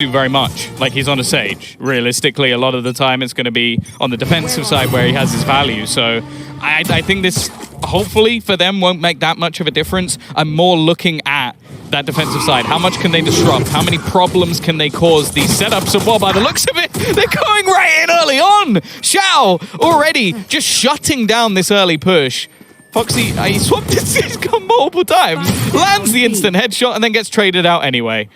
do very much. Like, he's on a Sage. Realistically, a lot of the time it's going to be on the defensive side where he has his value. So I think this, hopefully for them, won't make that much of a difference. I'm more looking at that defensive side. How much can they disrupt? How many problems can they cause these setups? And well, by the looks of it, they're going right in early on. Xiao already just shutting down this early push. Foxy, he swapped his gun multiple times, lands the instant headshot, and then gets traded out anyway.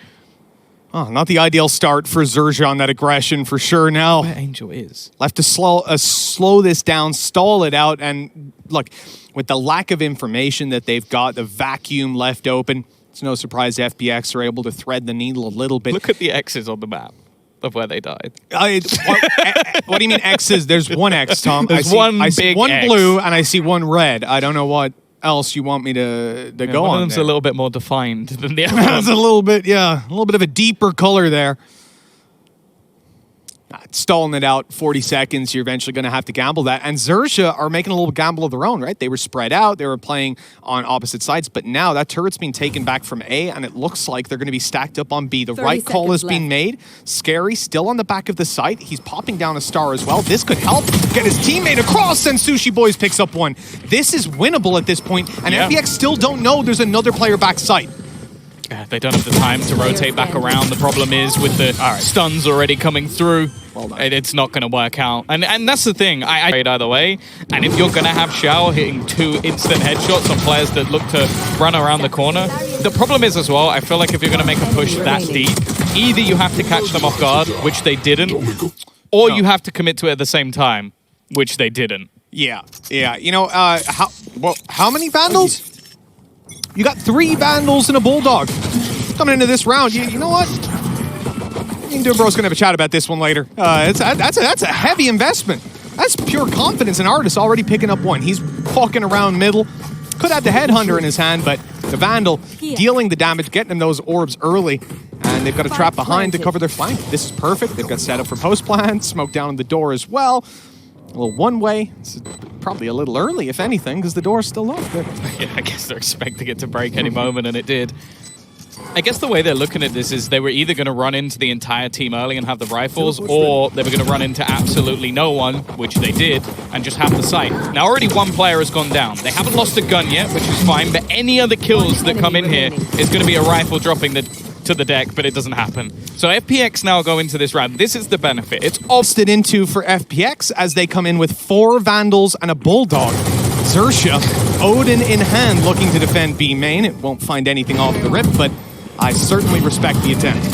Oh, not the ideal start for Xerxia on that aggression for sure now. Where Angel is. Left to slow this down, stall it out, and look, with the lack of information that they've got, the vacuum left open, it's no surprise FPX are able to thread the needle a little bit. Look at the X's on the map of where they died. What do you mean X's? There's one X, Tom. I see one X. blue and I see one red. I don't know what else you want me to go on. One of them's there. a little bit more defined than the other. That's a little bit, yeah, a little bit of a deeper color there. Stalling it out 40 seconds, you're eventually going to have to gamble that. And Xerxia are making a little gamble of their own, right? They were spread out, they were playing on opposite sides, but now that turret's being taken back from A, and it looks like they're going to be stacked up on B. The right call is being made. Scary still on the back of the site. He's popping down a star as well. This could help get his teammate across, and Sushi Boys picks up one. This is winnable at this point, and FPX still don't know there's another player back site. They don't have the time to rotate back around. The problem is with the stuns already coming through, it's not going to work out. And that's the thing. I trade either way. And if you're going to have Xiao hitting 2 instant headshots on players that look to run around the corner, the problem is as well, I feel like if you're going to make a push that deep, either you have to catch them off guard, which they didn't, or you have to commit to it at the same time, which they didn't. Yeah. You know, how many Vandals? You got 3 Vandals and a Bulldog coming into this round. You know what? Me and Dubro's gonna have a chat about this one later. That's a heavy investment. That's pure confidence. An artist already picking up one. He's walking around middle. Could have the Headhunter in his hand, but the Vandal dealing the damage, getting them those orbs early. And they've got a trap behind to cover their flank. This is perfect. They've got set up for post plan. Smoke down on the door as well. A little one-way. It's probably a little early, if anything, because the door's still locked. Yeah, I guess they're expecting it to break any moment, and it did. I guess the way they're looking at this is they were either going to run into the entire team early and have the rifles, or they were going to run into absolutely no one, which they did, and just have the sight. Now, already one player has gone down. They haven't lost a gun yet, which is fine, but any other kills that come in here is going to be a rifle dropping to the deck, but it doesn't happen. So FPX now go into this round. This is the benefit. It's opted into for FPX as they come in with 4 Vandals and a Bulldog. Xerxia, Odin in hand, looking to defend B main. It won't find anything off the rip, but I certainly respect the attempt.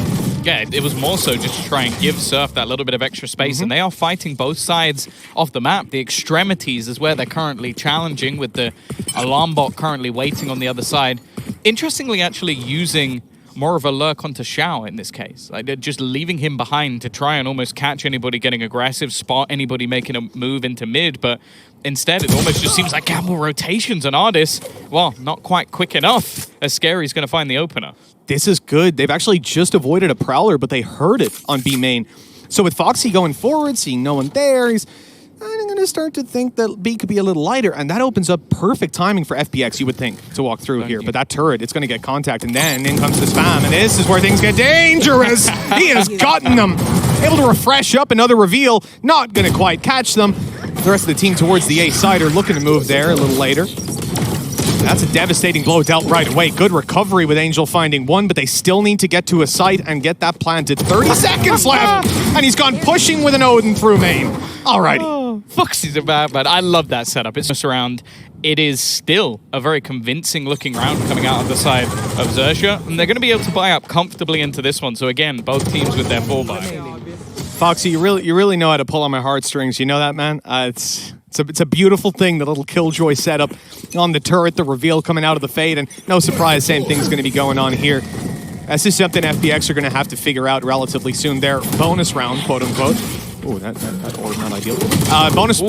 Yeah, it was more so just to try and give Surf that little bit of extra space, and they are fighting both sides of the map. The extremities is where they're currently challenging, with the alarm bot currently waiting on the other side. Interestingly, actually using more of a lurk onto Xiao in this case. Like, they're just leaving him behind to try and almost catch anybody getting aggressive, spot anybody making a move into mid, but instead it almost just seems like gamble rotations and Artis, well, not quite quick enough, as Scary's going to find the opener. This is good. They've actually just avoided a Prowler, but they heard it on B main. So with Foxy going forward, seeing no one there, he's going to start to think that B could be a little lighter, and that opens up perfect timing for FPX, you would think, to walk through here. But that turret, it's going to get contact, and then in comes the spam, and this is where things get dangerous. He has gotten them. Able to refresh up another reveal, not going to quite catch them. The rest of the team towards the A side are looking to move there a little later. That's a devastating blow dealt right away. Good recovery with Angel finding one, but they still need to get to a site and get that planted. 30 seconds left, and he's gone pushing with an Odin through main. Alrighty. Oh, Foxy's a bad man. I love that setup. It's just around. It is still a very convincing looking round coming out of the side of Xerxia, and they're going to be able to buy up comfortably into this one. So again, both teams with their 4-buy. Foxy, you really know how to pull on my heartstrings. You know that, man? It's a beautiful thing, the little Killjoy setup on the turret, the reveal coming out of the fade, and no surprise, same thing's going to be going on here. This is something FPX are going to have to figure out relatively soon. Their bonus round, quote unquote. Oh, that orb not ideal. Bonus.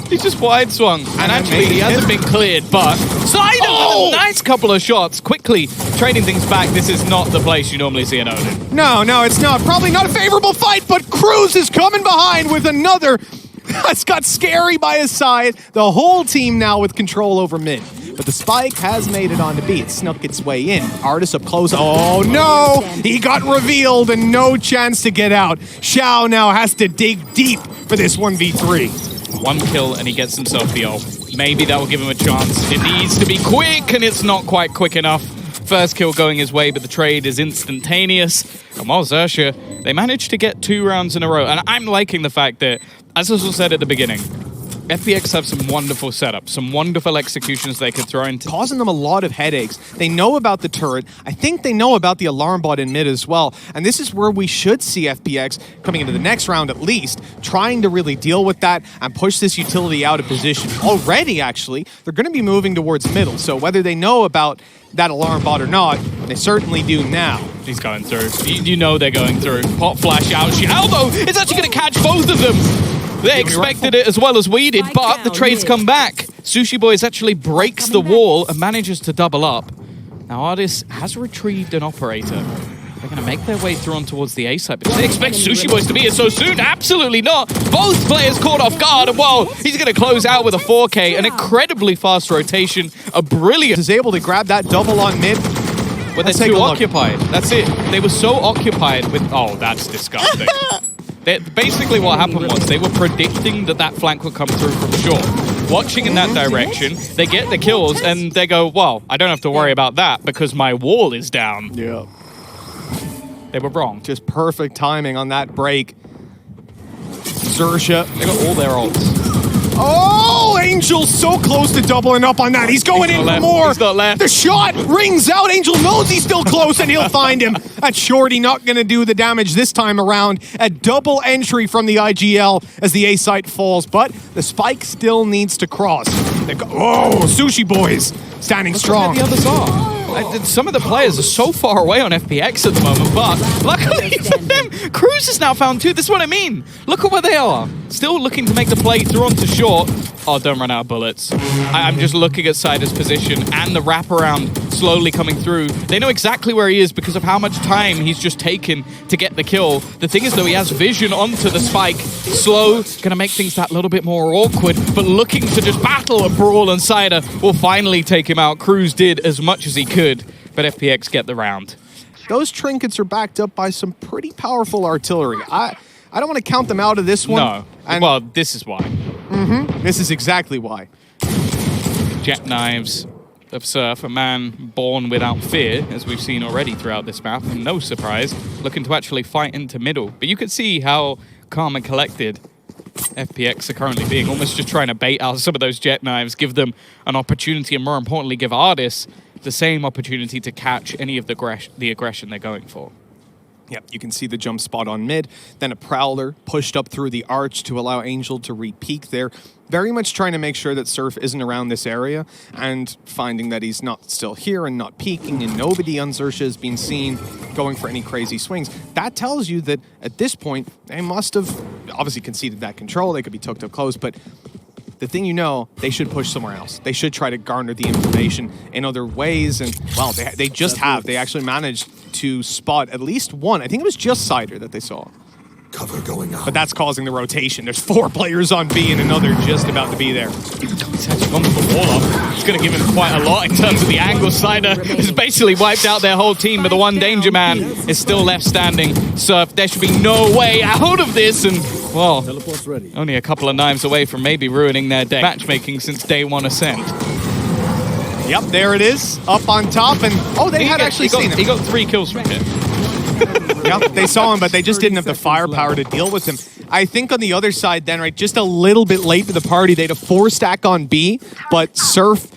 He just wide swung, and actually he hasn't been cleared, but Side with a nice couple of shots, quickly trading things back. This is not the place you normally see an Odin. No, it's not. Probably not a favorable fight, but Cruz is coming behind with another. It's got Scary by his side. The whole team now with control over mid. But the spike has made it onto B. It snuck its way in. Artis up close. Oh no! He got revealed and no chance to get out. Xiao now has to dig deep for this 1v3. One kill and he gets himself the ult. Maybe that will give him a chance. It needs to be quick and it's not quite quick enough. First kill going his way, but the trade is instantaneous. And while Xerxia, they managed to get 2 rounds in a row. And I'm liking the fact that, as was said at the beginning, FPX have some wonderful setups, some wonderful executions they could throw into. Causing them a lot of headaches. They know about the turret. I think they know about the alarm bot in mid as well. And this is where we should see FPX coming into the next round at least, trying to really deal with that and push this utility out of position. Already, actually, they're going to be moving towards middle. So whether they know about that alarm bot or not, they certainly do now. He's going through. You know they're going through. Pop flash out. Xiao, though, is actually going to catch both of them. They expected it as well as we did, but the trades come back. Sushi Boys actually breaks the wall and manages to double up. Now Artis has retrieved an operator. They're going to make their way through on towards the A side, but do they expect Sushi Boys to be here so soon? Absolutely not. Both players caught off guard, and well, he's going to close out with a 4K, an incredibly fast rotation, a brilliant... Is able to grab that double on mid. But they're too occupied. That's it. They were so occupied with... Oh, that's disgusting. Basically what happened was they were predicting that that flank would come through from short. Watching in that direction, they get the kills and they go, well, I don't have to worry about that because my wall is down. Yeah. They were wrong. Just perfect timing on that break. Xerxia. They got all their ults. Oh, Angel so close to doubling up on that. He's going in for more. He's not left. The shot rings out. Angel knows he's still close and he'll find him. That's Shorty not going to do the damage this time around. A double entry from the IGL as the A site falls, but the spike still needs to cross. Oh, Sushi Boys standing strong. The others are. Some of the players are so far away on FPX at the moment, but luckily for them, Cruz has now found 2. This is what I mean. Look at where they are. Still looking to make the play through onto short. Oh, don't run out of bullets. I'm just looking at Cider's position and the wraparound slowly coming through. They know exactly where he is because of how much time he's just taken to get the kill. The thing is, though, he has vision onto the spike. Slow, gonna make things that little bit more awkward, but looking to just battle a brawl, and Cider will finally take him out. Cruz did as much as he could, but FPX get the round. Those trinkets are backed up by some pretty powerful artillery. I don't want to count them out of this one. No. Well, this is why. This is exactly why. Jet knives of Surf, a man born without fear, as we've seen already throughout this map, and no surprise, looking to actually fight into middle. But you can see how calm and collected FPX are currently being, almost just trying to bait out some of those jet knives, give them an opportunity, and more importantly, give Artis the same opportunity to catch any of the aggression they're going for. Yep, you can see the jump spot on mid, then a Prowler pushed up through the arch to allow Angel to re-peek there. Very much trying to make sure that Surf isn't around this area, and finding that he's not still here and not peeking, and nobody on Xerxia has been seen going for any crazy swings. That tells you that at this point, they must have obviously conceded that control. They could be tucked up close, but the thing you know, they should push somewhere else. They should try to garner the information in other ways, and, well, they just have. They actually managed to spot at least one. I think it was just Cider that they saw. Cover going on. But that's causing the rotation. There's 4 players on B and another just about to be there. He's actually gone for the wall up. It's going to give him quite a lot in terms of the angle. Cider has basically wiped out their whole team, but the one danger man is still left standing. Surf, there should be no way out of this, and, well, only a couple of knives away from maybe ruining their day. Matchmaking since day 1 ascent. Yep, there it is, up on top, and, oh, they had actually seen him. He got 3 kills from him. Yep, they saw him, but they just didn't have the firepower to deal with him. I think on the other side then, right, just a little bit late to the party, they had a 4-stack on B, but Surf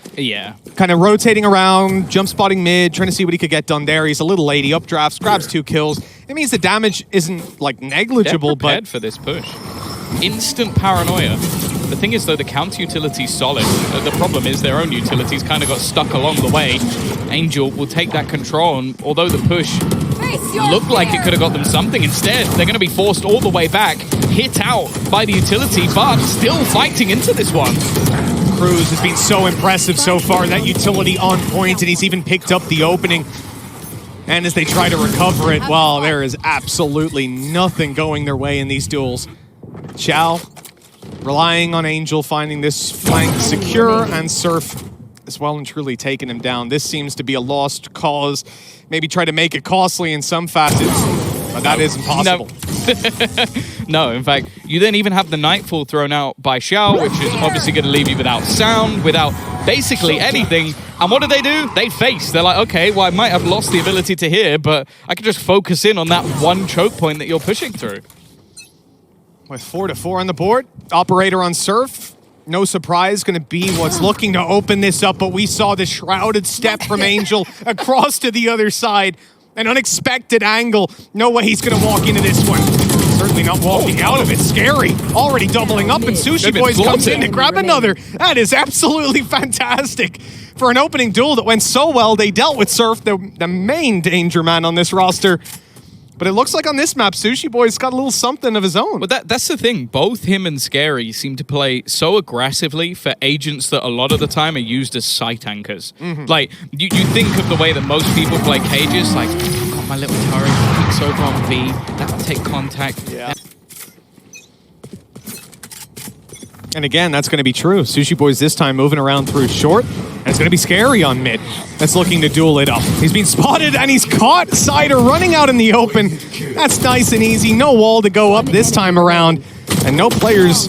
kind of rotating around, jump spotting mid, trying to see what he could get done there. He's a little late, he updrafts, grabs 2 kills. It means the damage isn't, like, negligible, they're prepared for this push. Instant paranoia. The thing is, though, the counter utility's solid. The problem is their own utilities kind of got stuck along the way. Angel will take that control, and although the push looked like it could have got them something, instead, they're going to be forced all the way back, hit out by the utility, but still fighting into this one. Cruz has been so impressive so far, that utility on point, and he's even picked up the opening. And as they try to recover it, well, there is absolutely nothing going their way in these duels. Xiao relying on Angel, finding this flank secure, and Surf has well and truly taken him down. This seems to be a lost cause. Maybe try to make it costly in some facets, but that is impossible. No, in fact, you then even have the Nightfall thrown out by Xiao, which is obviously going to leave you without sound, without basically anything. And what do? They face. They're like, okay, well, I might have lost the ability to hear, but I can just focus in on that one choke point that you're pushing through. With 4-4 on the board, Operator on Surf. No surprise, going to be what's looking to open this up, but we saw the shrouded step from Angel across to the other side. An unexpected angle. No way he's going to walk into this one. Certainly not walking out of it. Scary. Already doubling up, and Sushi Boys comes in to grab another. That is absolutely fantastic. For an opening duel that went so well, they dealt with Surf, the main danger man on this roster. But it looks like on this map, Sushi Boy's got a little something of his own. But that's the thing. Both him and Scary seem to play so aggressively for agents that a lot of the time are used as sight anchors. Like, you think of the way that most people play cages, like, I've got my little turret, peeks over on B, that'll take contact. Yeah. And again, that's going to be true. Sushi Boy's this time moving around through short. And it's going to be Scary on mid. That's looking to duel it up. He's been spotted and he's caught. Cider running out in the open. That's nice and easy. No wall to go up this time around. And no players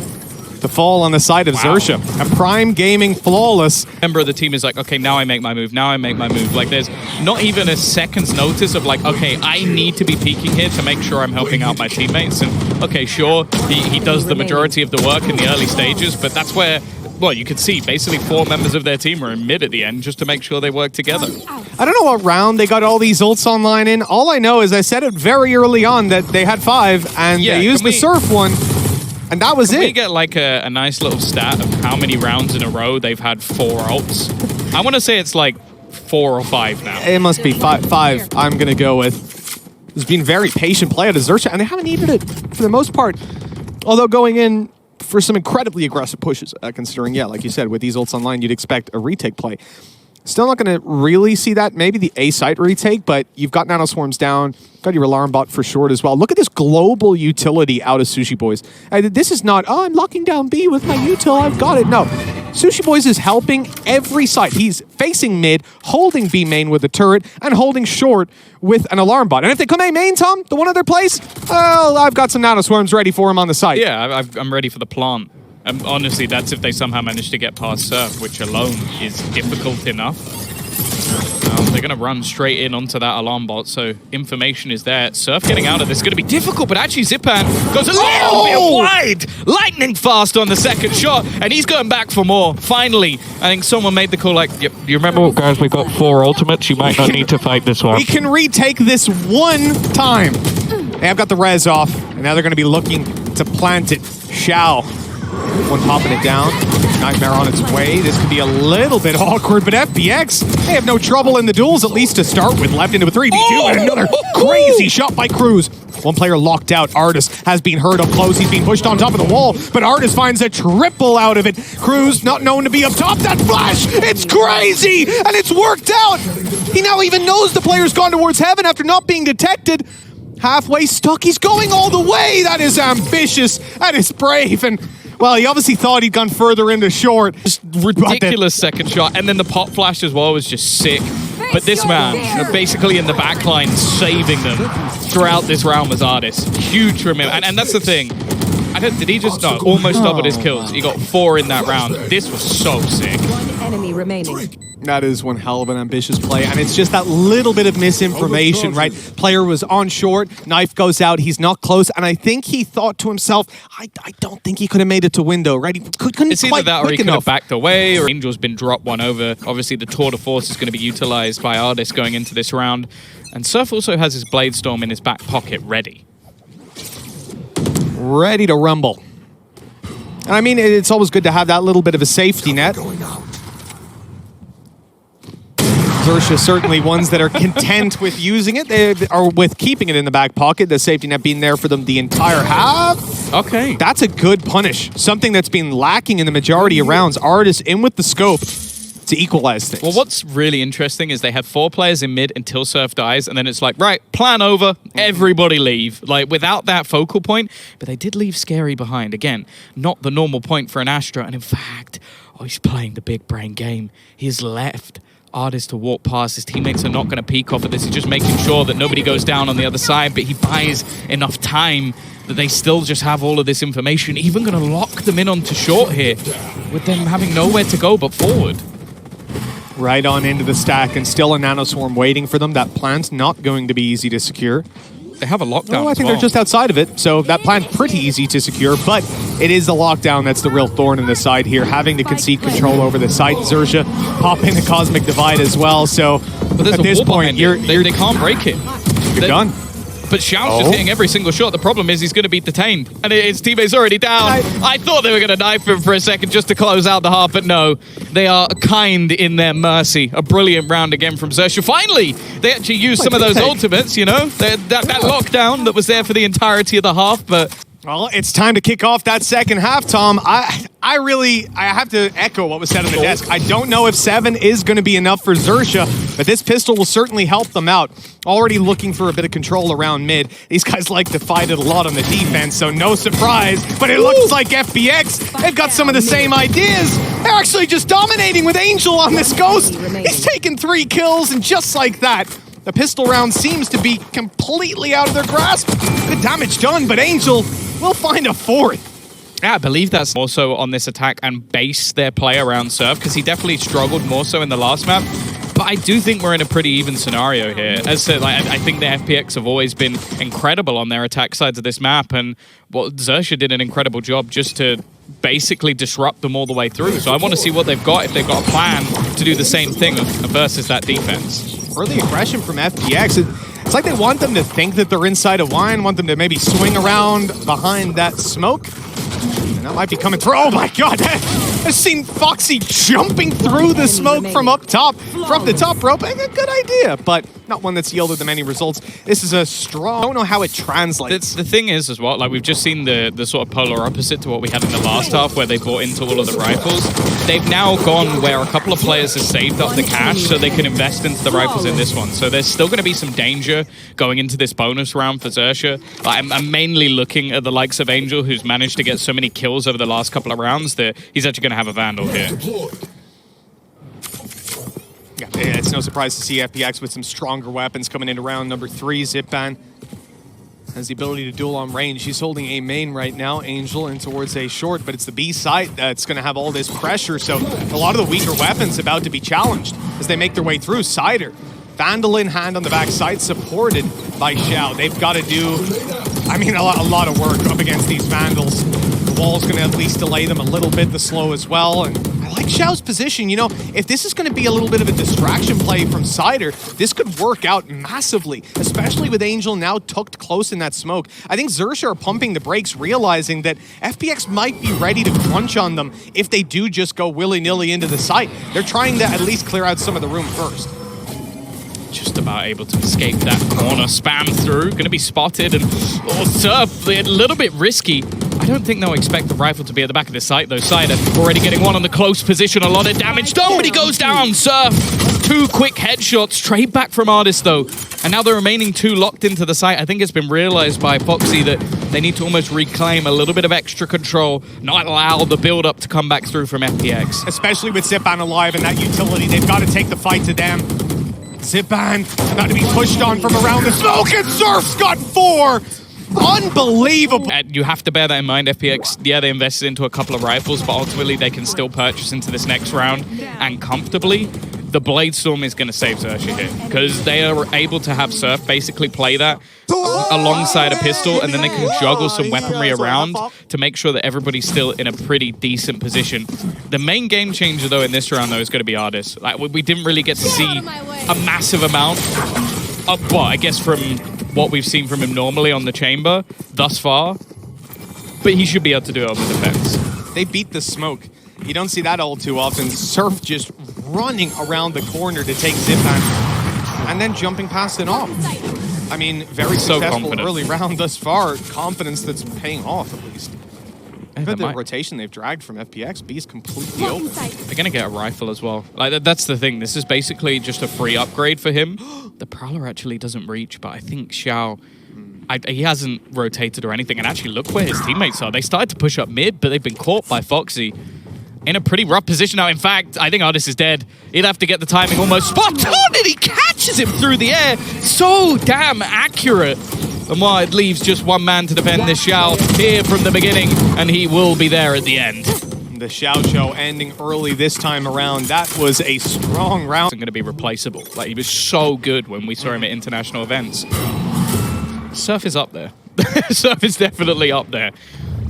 to fall on the side of Xerxia. A prime gaming flawless. Member of the team is like, okay, now I make my move, now I make my move. Like, there's not even a second's notice of like, okay, I need to be peeking here to make sure I'm helping out my teammates. And okay, sure, he does the majority of the work in the early stages, but that's where, well, you could see basically 4 members of their team are in mid at the end just to make sure they work together. I don't know what round they got all these ults online in. All I know is I said it very early on that they had 5 and they used the Surf one. And that was it. Can we get like a nice little stat of how many rounds in a row they've had 4 ults? I want to say it's like 4 or 5 now. It must be 5. I'm going to go with. There's been very patient play out of Xerxia, and they haven't needed it for the most part. Although going in for some incredibly aggressive pushes, considering, yeah, like you said, with these ults online, you'd expect a retake play. Still not going to really see that. Maybe the A site retake, but you've got Nano Swarms down. Got your alarm bot for short as well. Look at this global utility out of Sushi Boys. This is not, oh, I'm locking down B with my util, I've got it. No. Sushi Boys is helping every site. He's facing mid, holding B main with a turret, and holding short with an alarm bot. And if they come A main, Tom, the one other place, well, I've got some Nano Swarms ready for him on the site. Yeah, I'm ready for the plant. Honestly, that's if they somehow manage to get past Surf, which alone is difficult enough. They're going to run straight in onto that alarm bot, so information is there. Surf getting out of this is going to be difficult, but actually Zipan goes a little bit wide. Lightning fast on the second shot, and he's going back for more. Finally, I think someone made the call like, yep, you remember, guys, we've got 4 ultimates. You might not need to fight this one. We can retake this one time. They have got the res off, and now they're going to be looking to plant it. Xiao. One popping it down. Nightmare on its way. This could be a little bit awkward, but FBX, they have no trouble in the duels, at least to start with. Left into a 3v2, and another crazy shot by Cruz. One player locked out. Artis has been hurt up close. He's being pushed on top of the wall, but Artis finds a triple out of it. Cruz, not known to be up top. That flash, it's crazy, and it's worked out. He now even knows the player's gone towards heaven after not being detected. Halfway stuck, he's going all the way. That is ambitious, that is brave, and well, he obviously thought he'd gone further into short. Just ridiculous second shot, and then the pop flash as well was just sick. But this man, basically in the backline, saving them throughout this round was Artis. Huge from him, and that's the thing. Did he just, no, almost doubled his kills. He got 4 in that round. This was so sick. One enemy remaining. That is one hell of an ambitious play, and it's just that little bit of misinformation, right? Player was on short, knife goes out, he's not close, and I think he thought to himself, I don't think he could have made it to window, right? He couldn't it's either that or he could have backed away, or Angel's been dropped one over. Obviously, the tour de force is going to be utilized by Artis going into this round, and Surf also has his Blade Storm in his back pocket ready. Ready to rumble. And I mean, it's always good to have that little bit of a safety net. Xerxia certainly ones that are content with using it, or with keeping it in the back pocket, the safety net being there for them the entire half. Okay. That's a good punish. Something that's been lacking in the majority of rounds. Artis in with the scope to equalize things. Well, what's really interesting is they have 4 players in mid until Surf dies, and then it's like, right, plan over, everybody leave. Like, without that focal point, but they did leave Scary behind. Again, not the normal point for an Astra, and in fact, Oh, he's playing the big brain game. He's left Artist to walk past. His teammates are not going to peek off of this. He's just making sure that nobody goes down on the other side, but he buys enough time that they still just have all of this information. Even going to lock them in onto short here, with them having nowhere to go but forward. Right on into the stack, and still a nanoswarm waiting for them. That plant's not going to be easy to secure. They have a lockdown. Oh, I think they're just outside of it, so that plant's pretty easy to secure, but it is the lockdown that's the real thorn in the side here, having to concede control over the site. Xerxia popping the Cosmic Divide as well, so at this point, they can't break it. You're done. But Xiao's just hitting every single shot. The problem is he's going to be detained. And his teammate's already down. I thought they were going to knife him for a second just to close out the half, but no. They are kind in their mercy. A brilliant round again from Xerxia. Finally, they actually used some of those ultimates, you know? That lockdown that was there for the entirety of the half, but... Well, it's time to kick off that second half, Tom. I have to echo what was said on the desk. I don't know if 7 is going to be enough for Xerxia, but this pistol will certainly help them out. Already looking for a bit of control around mid. These guys like to fight it a lot on the defense, so no surprise. But it looks like FPX, they've got some of the same ideas. They're actually just dominating with Angel on this Ghost. He's taken 3 kills, and just like that, the pistol round seems to be completely out of their grasp. Good damage done, but Angel will find a 4th. Yeah, I believe that's more so on this attack and base their play around Surf, because he definitely struggled more so in the last map. But I do think we're in a pretty even scenario here. As said, I think the FPX have always been incredible on their attack sides of this map, and Xerxia did an incredible job just to basically disrupt them all the way through. So I want to see what they've got, if they've got a plan to do the same thing versus that defense. Early aggression from FPX. It's like they want them to think that they're inside a wine, want them to maybe swing around behind that smoke. And that might be coming through. Oh my god! I've seen Foxy jumping through the smoke from up top, from the top rope. A good idea, but not one that's yielded them any results. This is a strong... I don't know how it translates. The thing is as well, like we've just seen the sort of polar opposite to what we had in the last half, where they bought into all of the rifles. They've now gone where a couple of players have saved up the cash so they can invest into the rifles in this one. So there's still going to be some danger going into this bonus round for Xerxia. I'm mainly looking at the likes of Angel, who's managed to get so many kills over the last couple of rounds that he's actually going to have a Vandal here. Yeah, it's no surprise to see FPX with some stronger weapons coming into round number 3. Zipban has the ability to duel on range. He's holding a main right now, Angel, in towards a short, but it's the B site that's going to have all this pressure, so a lot of the weaker weapons about to be challenged as they make their way through. Cider, Vandal in hand on the back side, supported by Xiao. They've got to do, I mean, a lot of work up against these Vandals. The wall's going to at least delay them a little bit, the slow as well, and I like Xiao's position. You know, if this is going to be a little bit of a distraction play from Cider, this could work out massively, especially with Angel now tucked close in that smoke. I think Xerxia are pumping the brakes, realizing that FPX might be ready to crunch on them if they do just go willy-nilly into the site. They're trying to at least clear out some of the room first. Just about able to escape that corner, spam through, going to be spotted, and Surf, a little bit risky. I don't think they'll expect the rifle to be at the back of the site, though. Cider already getting one on the close position, a lot of damage done, but he goes down. Surf, 2 quick headshots, straight back from Artist, though. And now the remaining 2 locked into the site. I think it's been realized by Foxy that they need to almost reclaim a little bit of extra control, not allow the build-up to come back through from FPX. Especially with Zipban alive and that utility, they've got to take the fight to them. Zipban about to be pushed on from around the smoke, and Surf's got 4! Unbelievable! And you have to bear that in mind. FPX, yeah, they invested into a couple of rifles, but ultimately they can still purchase into this next round, and comfortably. The Blade Storm is going to save Xerxia here, because they are able to have Surf basically play that alongside a pistol, and then they can juggle some weaponry around to make sure that everybody's still in a pretty decent position. The main game changer, though, in this round, though, is going to be Artist. Like, we didn't really get to see a massive amount of, well, I guess from what we've seen from him normally on the chamber thus far, but he should be able to do it on the defense. They beat the smoke. You don't see that all too often. Surf just running around the corner to take Zipban and then jumping past it off. I mean, very successful early round thus far. Confidence that's paying off, at least. But the rotation they've dragged from FPX, B's completely open. They're going to get a rifle as well. Like that's the thing. This is basically just a free upgrade for him. The Prowler actually doesn't reach, but I think Xiao... he hasn't rotated or anything. And actually, look where his teammates are. They started to push up mid, but they've been caught by Foxy. in a pretty rough position now. In fact, I think Artis is dead. He'd have to get the timing almost spot on, and he catches him through the air. So damn accurate. And while it leaves just one man to defend this Xiao here from the beginning, and he will be there at the end. The Xiao show ending early this time around. That was a strong round. Going to be replaceable. Like, he was so good when we saw him at international events. Surf is up there. Surf is definitely up there.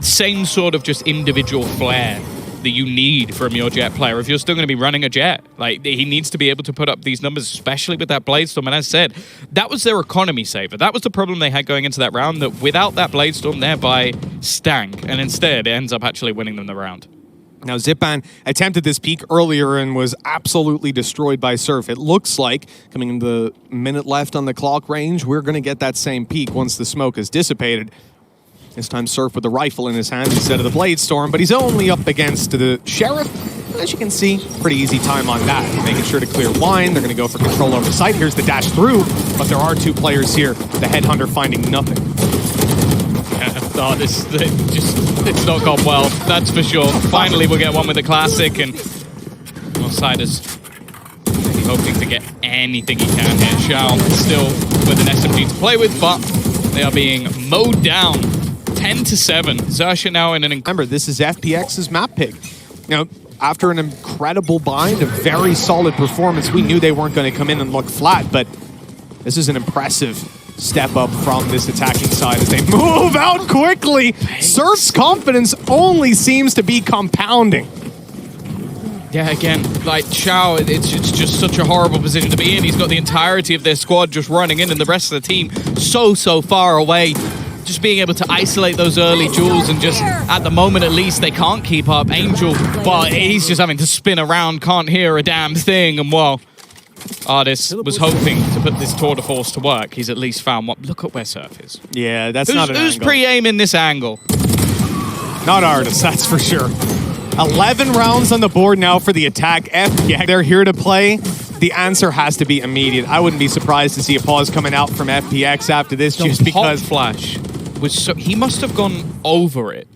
Same sort of just individual flair that you need from your Jet player if you're still going to be running a Jet. Like, he needs to be able to put up these numbers, especially with that Bladestorm. And as I said, that was their economy saver. That was the problem they had going into that round, that without that Bladestorm, thereby stank. And instead, it ends up actually winning them the round. Now, Zipan attempted this peek earlier and was absolutely destroyed by Surf. It looks like, coming into the minute left on the clock range, we're going to get that same peek once the smoke is dissipated. This time Surf with the rifle in his hand instead of the Bladestorm, but he's only up against the Sheriff. As you can see, pretty easy time on that. Making sure to clear wine. They're going to go for control over site. Here's the dash through, but there are two players here. The Headhunter finding nothing. Oh, it's not gone well, that's for sure. Finally, we'll get one with the Classic, and Siders maybe hoping to get anything he can here. Xiao still with an SMG to play with, but they are being mowed down. 10-7. Xerxia now in an... Remember, this is FPX's map pick. Now, after an incredible bind, a very solid performance, we knew they weren't going to come in and look flat, but this is an impressive step up from this attacking side as they move out quickly. Surf's confidence only seems to be compounding. Yeah, again, like Xiao, it's just such a horrible position to be in. He's got the entirety of their squad just running in, and the rest of the team so far away. Just being able to isolate those early duels, and just, at the moment at least, they can't keep up. Angel, well, he's just having to spin around, can't hear a damn thing, and well, Artis was hoping to put this tour de force to work. He's at least found what. Look at where Surf is. Yeah, that's not an Who's angle. pre-aiming this angle? Not Artis, that's for sure. 11 rounds on the board now for the attack. FPX, they're here to play. The answer has to be immediate. I wouldn't be surprised to see a pause coming out from FPX after this, just because Hot Flash was so, he must have gone over it.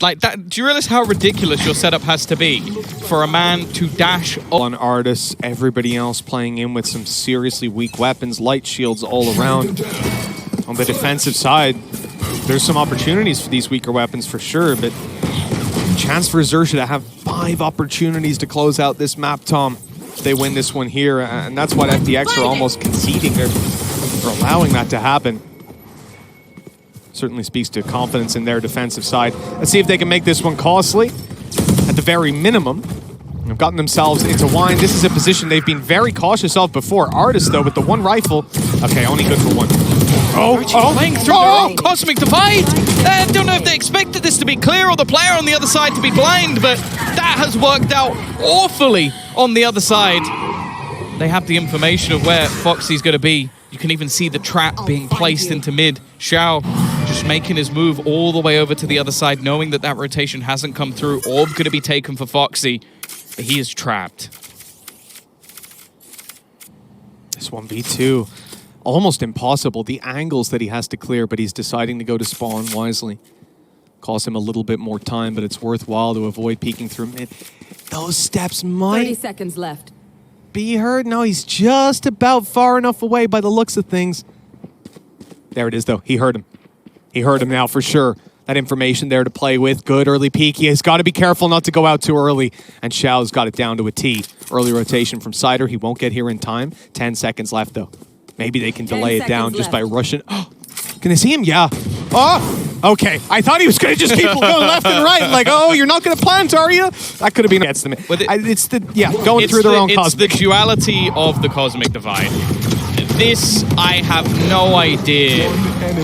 Like that. Do you realize how ridiculous your setup has to be for a man to dash on Artis? Everybody else playing in with some seriously weak weapons, light shields all around. On the defensive side, there's some opportunities for these weaker weapons for sure, but chance for Xerxia to have 5 opportunities to close out this map, Tom. If they win this one here, and that's what FPX are almost conceding. They're allowing that to happen. Certainly speaks to confidence in their defensive side. Let's see if they can make this one costly. At the very minimum, they've gotten themselves into wine. This is a position they've been very cautious of before. Artis, though, with the one rifle. Okay, only good for one. Playing through their own Cosmic Divide. I don't know if they expected this to be clear or the player on the other side to be blind, but that has worked out awfully on the other side. They have the information of where Foxy's going to be. You can even see the trap being placed into mid. Xiao just making his move all the way over to the other side, knowing that that rotation hasn't come through. Orb going to be taken for Foxy. He is trapped. This 1v2, almost impossible. The angles that he has to clear, but he's deciding to go to spawn wisely. Costs him a little bit more time, but it's worthwhile to avoid peeking through mid. Those steps might 30 seconds left. Be heard. No, he's just about far enough away by the looks of things. There it is, though. He heard him. He heard him now for sure. That information there to play with. Good early peek. He has got to be careful not to go out too early. And Xiao's got it down to a T. Early rotation from Cider. He won't get here in time. 10 seconds left, though. Maybe they can delay it down just by rushing. Oh, can they see him? Yeah. Oh, okay. I thought he was going to just keep going left and right. Like, oh, you're not going to plant, are you? That could have been against them. It's the, yeah, going through their own Cosmic. It's the duality of the Cosmic Divide. This, I have no idea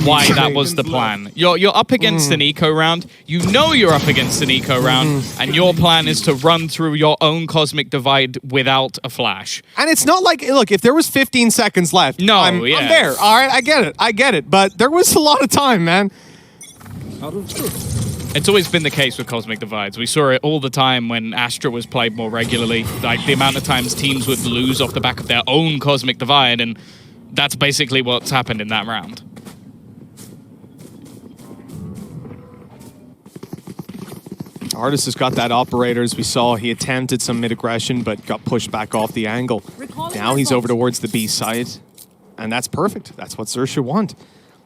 why that was the plan. You're up against an eco round. You know you're up against an eco round, and your plan is to run through your own Cosmic Divide without a flash. And it's not like, look, if there was 15 seconds left, I'm there. All right, I get it. But there was a lot of time, man. It's always been the case with Cosmic Divides. We saw it all the time when Astra was played more regularly. Like, the amount of times teams would lose off the back of their own Cosmic Divide, and that's basically what's happened in that round. Artis has got that operator, as we saw. He attempted some mid-aggression, but got pushed back off the angle. Now he's over towards the B side, and that's perfect. That's what Xerxia want.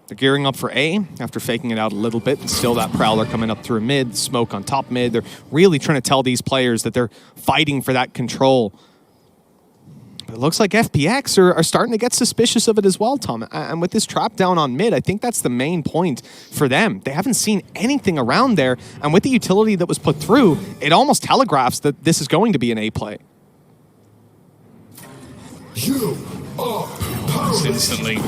They're gearing up for A after faking it out a little bit, and still that Prowler coming up through mid, smoke on top mid. They're really trying to tell these players that they're fighting for that control. But it looks like FPX are starting to get suspicious of it as well, Tom. And with this trap down on mid, I think that's the main point for them. They haven't seen anything around there, and with the utility that was put through, it almost telegraphs that this is going to be an A play. Instantly,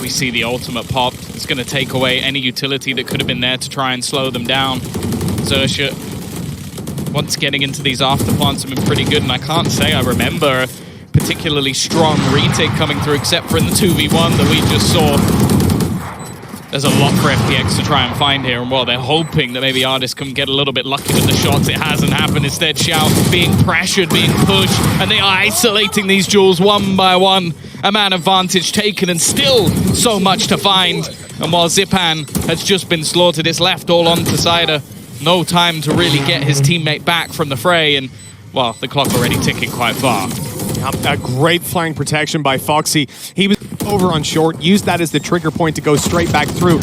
we see the ultimate pop. It's going to take away any utility that could have been there to try and slow them down. Xerxia, once getting into these afterplants, have been pretty good, and I can't say I remember a particularly strong retake coming through, except for in the 2v1 that we just saw. There's a lot for FPX to try and find here, and while they're hoping that maybe Artis can get a little bit lucky with the shots, it hasn't happened. Instead, Xiao being pressured, being pushed, and they are isolating these duels one by one. A man advantage taken, and still so much to find. And while Zipan has just been slaughtered, it's left all on to Cider. No time to really get his teammate back from the fray, and, well, the clock already ticking quite far. A great flank protection by Foxy. He was over on short, used that as the trigger point to go straight back through.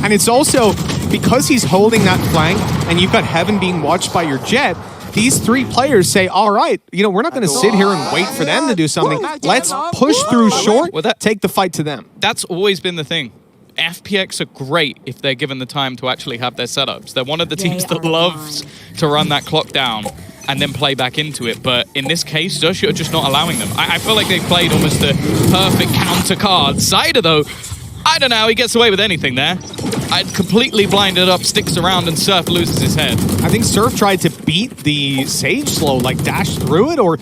And it's also, because he's holding that flank, and you've got Heaven being watched by your Jet, these three players say, all right, you know, we're not going to sit here and wait for them to do something. Let's push through short, take the fight to them. That's always been the thing. FPX are great if they're given the time to actually have their setups. They're one of the teams that loves to run that clock down and then play back into it. But in this case, Xerxia are just not allowing them. I feel like they've played almost the perfect counter card. Cider, though, I don't know how he gets away with anything there. Completely blinded up, sticks around, and Surf loses his head. I think Surf tried to beat the Sage slow, like dash through it, or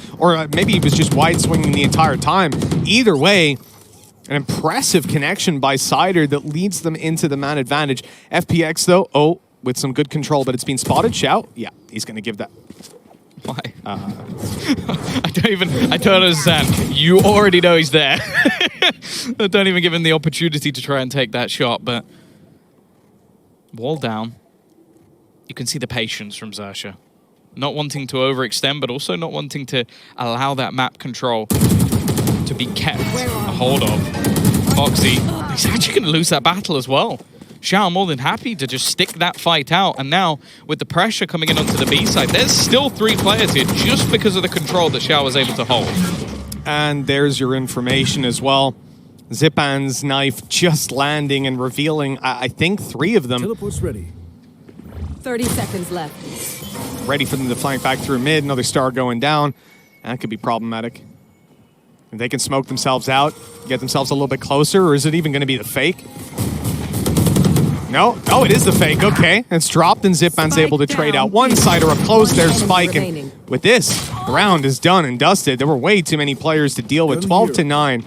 maybe he was just wide swinging the entire time. Either way, an impressive connection by Cider that leads them into the man advantage. FPX, though, with some good control, but it's been spotted. Shout, yeah, he's going to give that. Why? I don't understand. You already know he's there. Don't even give him the opportunity to try and take that shot, but wall down. You can see the patience from Xerxia. Not wanting to overextend, but also not wanting to allow that map control to be kept a hold of. Foxy, he's actually going to lose that battle as well. Xiao more than happy to just stick that fight out, and now with the pressure coming in onto the B side, there's still 3 players here just because of the control that Xiao was able to hold. And there's your information as well. Zipan's knife just landing and revealing, I think, 3 of them. Teleport's ready. 30 seconds left. Ready for them to flank back through mid. Another star going down. That could be problematic. If they can smoke themselves out, get themselves a little bit closer, or is it even going to be the fake? No. Oh, it is the fake. Okay. It's dropped, and Zipan's able to trade out one Cider up close. There's Spike, and with this, the round is done and dusted. There were way too many players to deal with. 12-9.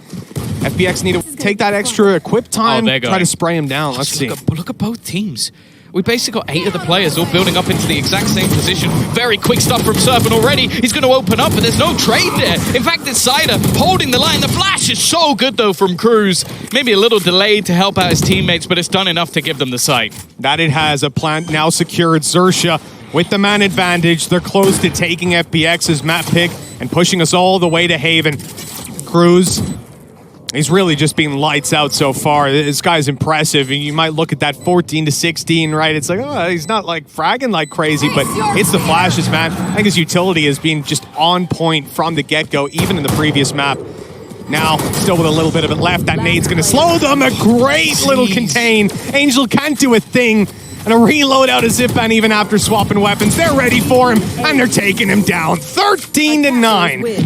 FPX need to take that extra equip time, try to spray him down. Let's see. Look at both teams. We basically got 8 of the players all building up into the exact same position. Very quick stuff from Surf, and already he's going to open up, but there's no trade there. In fact, it's Cider holding the line. The flash is so good, though, from Cruz. Maybe a little delayed to help out his teammates, but it's done enough to give them the sight. That it has. A plant now secured. Xerxia with the man advantage. They're close to taking FPX's map pick and pushing us all the way to Haven. Cruz, he's really just been lights out so far. This guy's impressive. And you might look at that 14-16, right? It's like, oh, he's not like fragging like crazy, but it's the flashes, man. I think his utility has been just on point from the get-go, even in the previous map. Now, still with a little bit of it left, that nade's going to slow them. A great little contain. Angel can't do a thing. And a reload out of Zipan even after swapping weapons. They're ready for him, and they're taking him down. 13-9.